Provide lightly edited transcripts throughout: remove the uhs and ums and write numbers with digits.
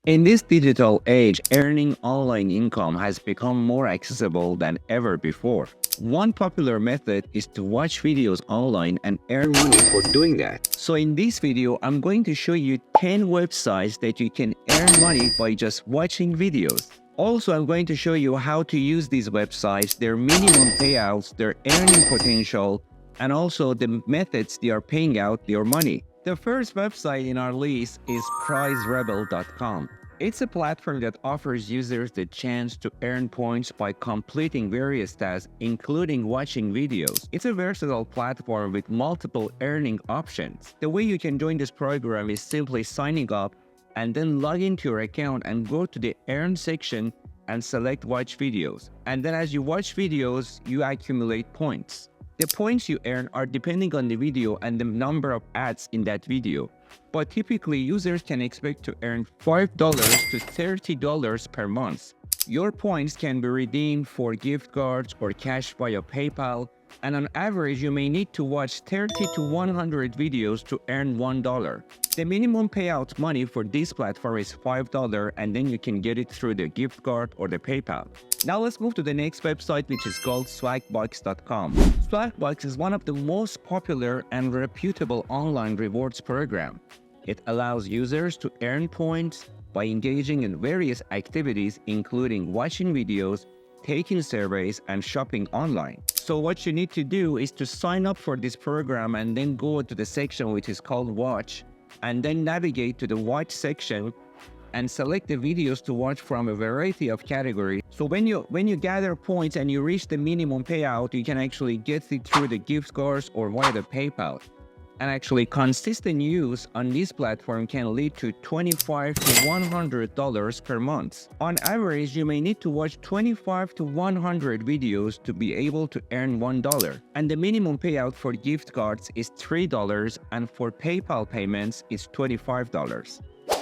In this digital age, earning online income has become more accessible than ever before. One popular method is to watch videos online and earn money for doing that. So in this video, I'm going to show you 10 websites that you can earn money by just watching videos. Also, I'm going to show you how to use these websites, their minimum payouts, their earning potential, and also the methods they are paying out your money. The first website in our list is prizerebel.com. It's a platform that offers users the chance to earn points by completing various tasks, including watching videos. It's a versatile platform with multiple earning options. The way you can join this program is simply signing up and then log into your account and go to the Earn section and select Watch Videos. And then as you watch videos, you accumulate points. The points you earn are depending on the video and the number of ads in that video. But typically, users can expect to earn $5 to $30 per month. Your points can be redeemed for gift cards or cash via PayPal, and on average, you may need to watch 30 to 100 videos to earn $1. The minimum payout money for this platform is $5, and then you can get it through the gift card or the PayPal. Now let's move to the next website, which is called swagbucks.com. Swagbucks is one of the most popular and reputable online rewards program. It allows users to earn points by engaging in various activities, including watching videos, taking surveys, and shopping online. So what you need to do is to sign up for this program and then go to the section which is called Watch, and then navigate to the Watch section and select the videos to watch from a variety of categories. So when you gather points and you reach the minimum payout, you can actually get it through the gift cards or via the PayPal. And actually, consistent use on this platform can lead to $25 to $100 per month. On average, you may need to watch 25 to 100 videos to be able to earn $1. And the minimum payout for gift cards is $3, and for PayPal payments is $25.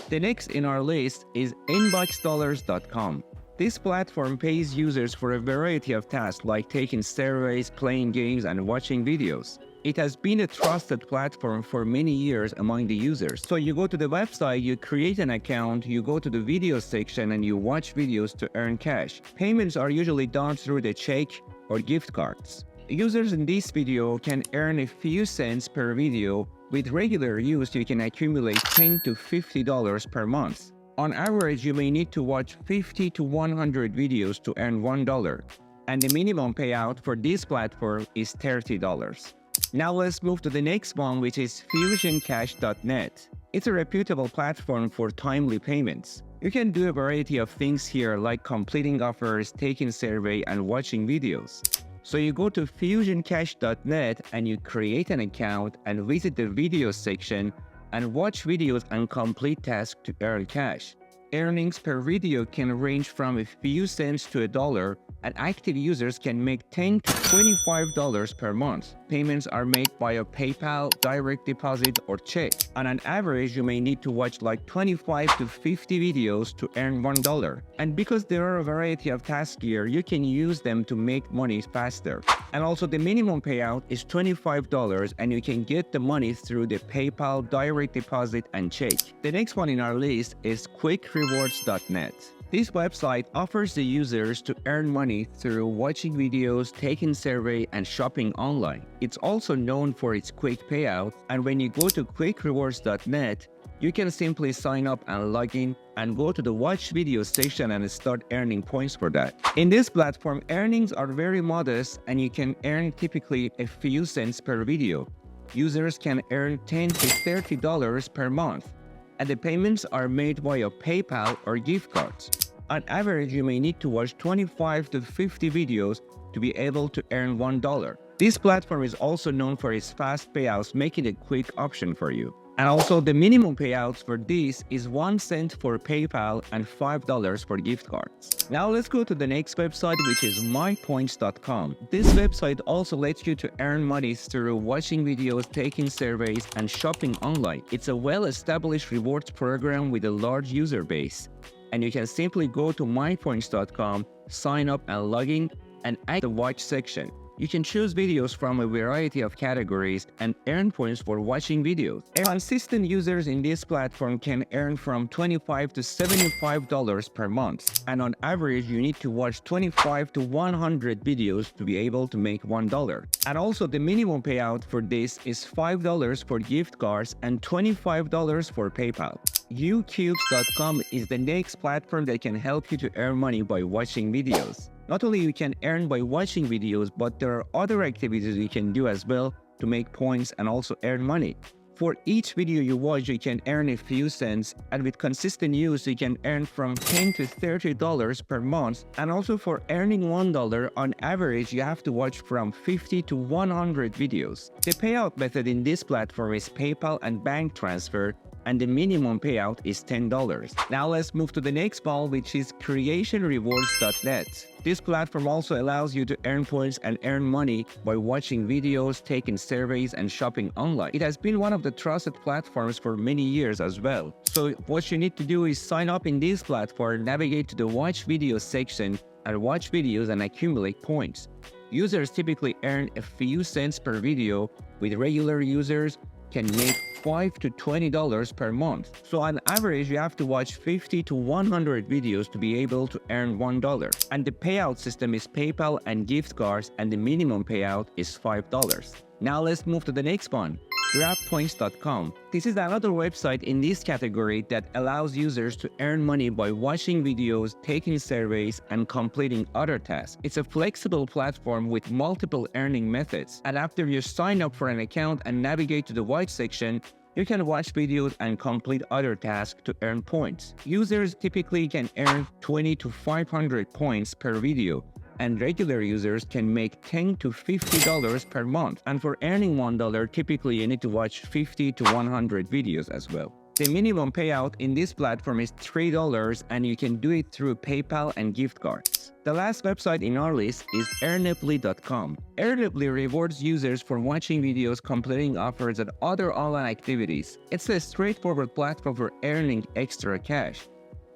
The next in our list is inboxdollars.com. This platform pays users for a variety of tasks like taking surveys, playing games, and watching videos. It has been a trusted platform for many years among the users. So you go to the website, you create an account, you go to the video section, and you watch videos to earn cash. Payments are usually done through the check or gift cards. Users in this video can earn a few cents per video. With regular use, you can accumulate $10 to $50 per month. On average, you may need to watch 50 to 100 videos to earn $1, and the minimum payout for this platform is $30. Now let's move to the next one, which is fusioncash.net. It's a reputable platform for timely payments. You can do a variety of things here like completing offers, taking survey, and watching videos. So you go to fusioncash.net and you create an account and visit the video section and watch videos and complete tasks to earn cash. Earnings per video can range from a few cents to $1, and active users can make $10 to $25 per month. Payments are made via PayPal, direct deposit, or check. On an average, you may need to watch like 25 to 50 videos to earn $1. And because there are a variety of tasks here, you can use them to make money faster. And also the minimum payout is $25, and you can get the money through the PayPal, direct deposit, and check. The next one in our list is quickrewards.net. This website offers the users to earn money through watching videos, taking survey, and shopping online. It's also known for its quick payout, and when you go to quickrewards.net, you can simply sign up and log in and go to the watch video section and start earning points for that. In this platform, earnings are very modest and you can earn typically a few cents per video. Users can earn $10 to $30 per month, and the payments are made via PayPal or gift cards. On average, you may need to watch 25 to 50 videos to be able to earn $1. This platform is also known for its fast payouts, making it a quick option for you. And also the minimum payouts for this is 1 cent for PayPal and $5 for gift cards. Now let's go to the next website, which is mypoints.com. This website also lets you to earn money through watching videos, taking surveys, and shopping online. It's a well-established rewards program with a large user base. And you can simply go to mypoints.com, sign up and log in, and add the watch section. You can choose videos from a variety of categories and earn points for watching videos. Consistent users in this platform can earn from $25 to $75 per month, and on average you need to watch 25 to 100 videos to be able to make $1. And also the minimum payout for this is $5 for gift cards and $25 for PayPal. YouTubes.com is the next platform that can help you to earn money by watching videos. Not only you can earn by watching videos, but there are other activities you can do as well to make points and also earn money. For each video you watch, you can earn a few cents, and with consistent use, you can earn from $10 to $30 per month. And also for earning $1, on average, you have to watch from 50 to 100 videos. The payout method in this platform is PayPal and bank transfer, and the minimum payout is $10. Now let's move to the next ball, which is creationrewards.net. This platform also allows you to earn points and earn money by watching videos, taking surveys, and shopping online. It has been one of the trusted platforms for many years as well. So what you need to do is sign up in this platform, navigate to the watch videos section, and watch videos and accumulate points. Users typically earn a few cents per video, with regular users can make $5 to $20 per month. So on average, you have to watch 50 to 100 videos to be able to earn $1. And the payout system is PayPal and gift cards, and the minimum payout is $5. Now let's move to the next one. GrabPoints.com. This is another website in this category that allows users to earn money by watching videos, taking surveys, and completing other tasks. It's a flexible platform with multiple earning methods, and after you sign up for an account and navigate to the watch section, you can watch videos and complete other tasks to earn points. Users typically can earn 20 to 500 points per video, and regular users can make $10 to $50 per month. And for earning $1, typically you need to watch 50 to 100 videos as well. The minimum payout in this platform is $3, and you can do it through PayPal and gift cards. The last website in our list is earnably.com. Earnably rewards users for watching videos, completing offers, and other online activities. It's a straightforward platform for earning extra cash.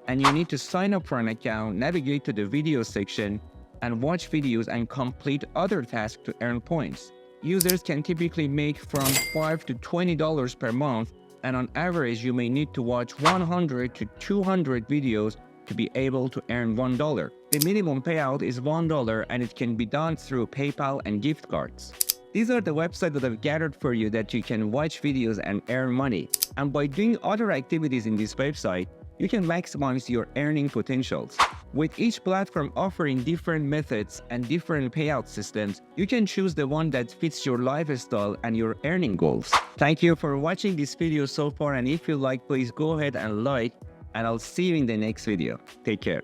And you need to sign up for an account, navigate to the video section, and watch videos and complete other tasks to earn points. Users can typically make from $5 to $20 per month, and on average you may need to watch 100 to 200 videos to be able to earn $1. The minimum payout is $1, and it can be done through PayPal and gift cards. These are the websites that I've gathered for you that you can watch videos and earn money. And by doing other activities in this website, you can maximize your earning potentials. With each platform offering different methods and different payout systems, you can choose the one that fits your lifestyle and your earning goals. Thank you for watching this video so far, and if you like, please go ahead and like, and I'll see you in the next video. Take care.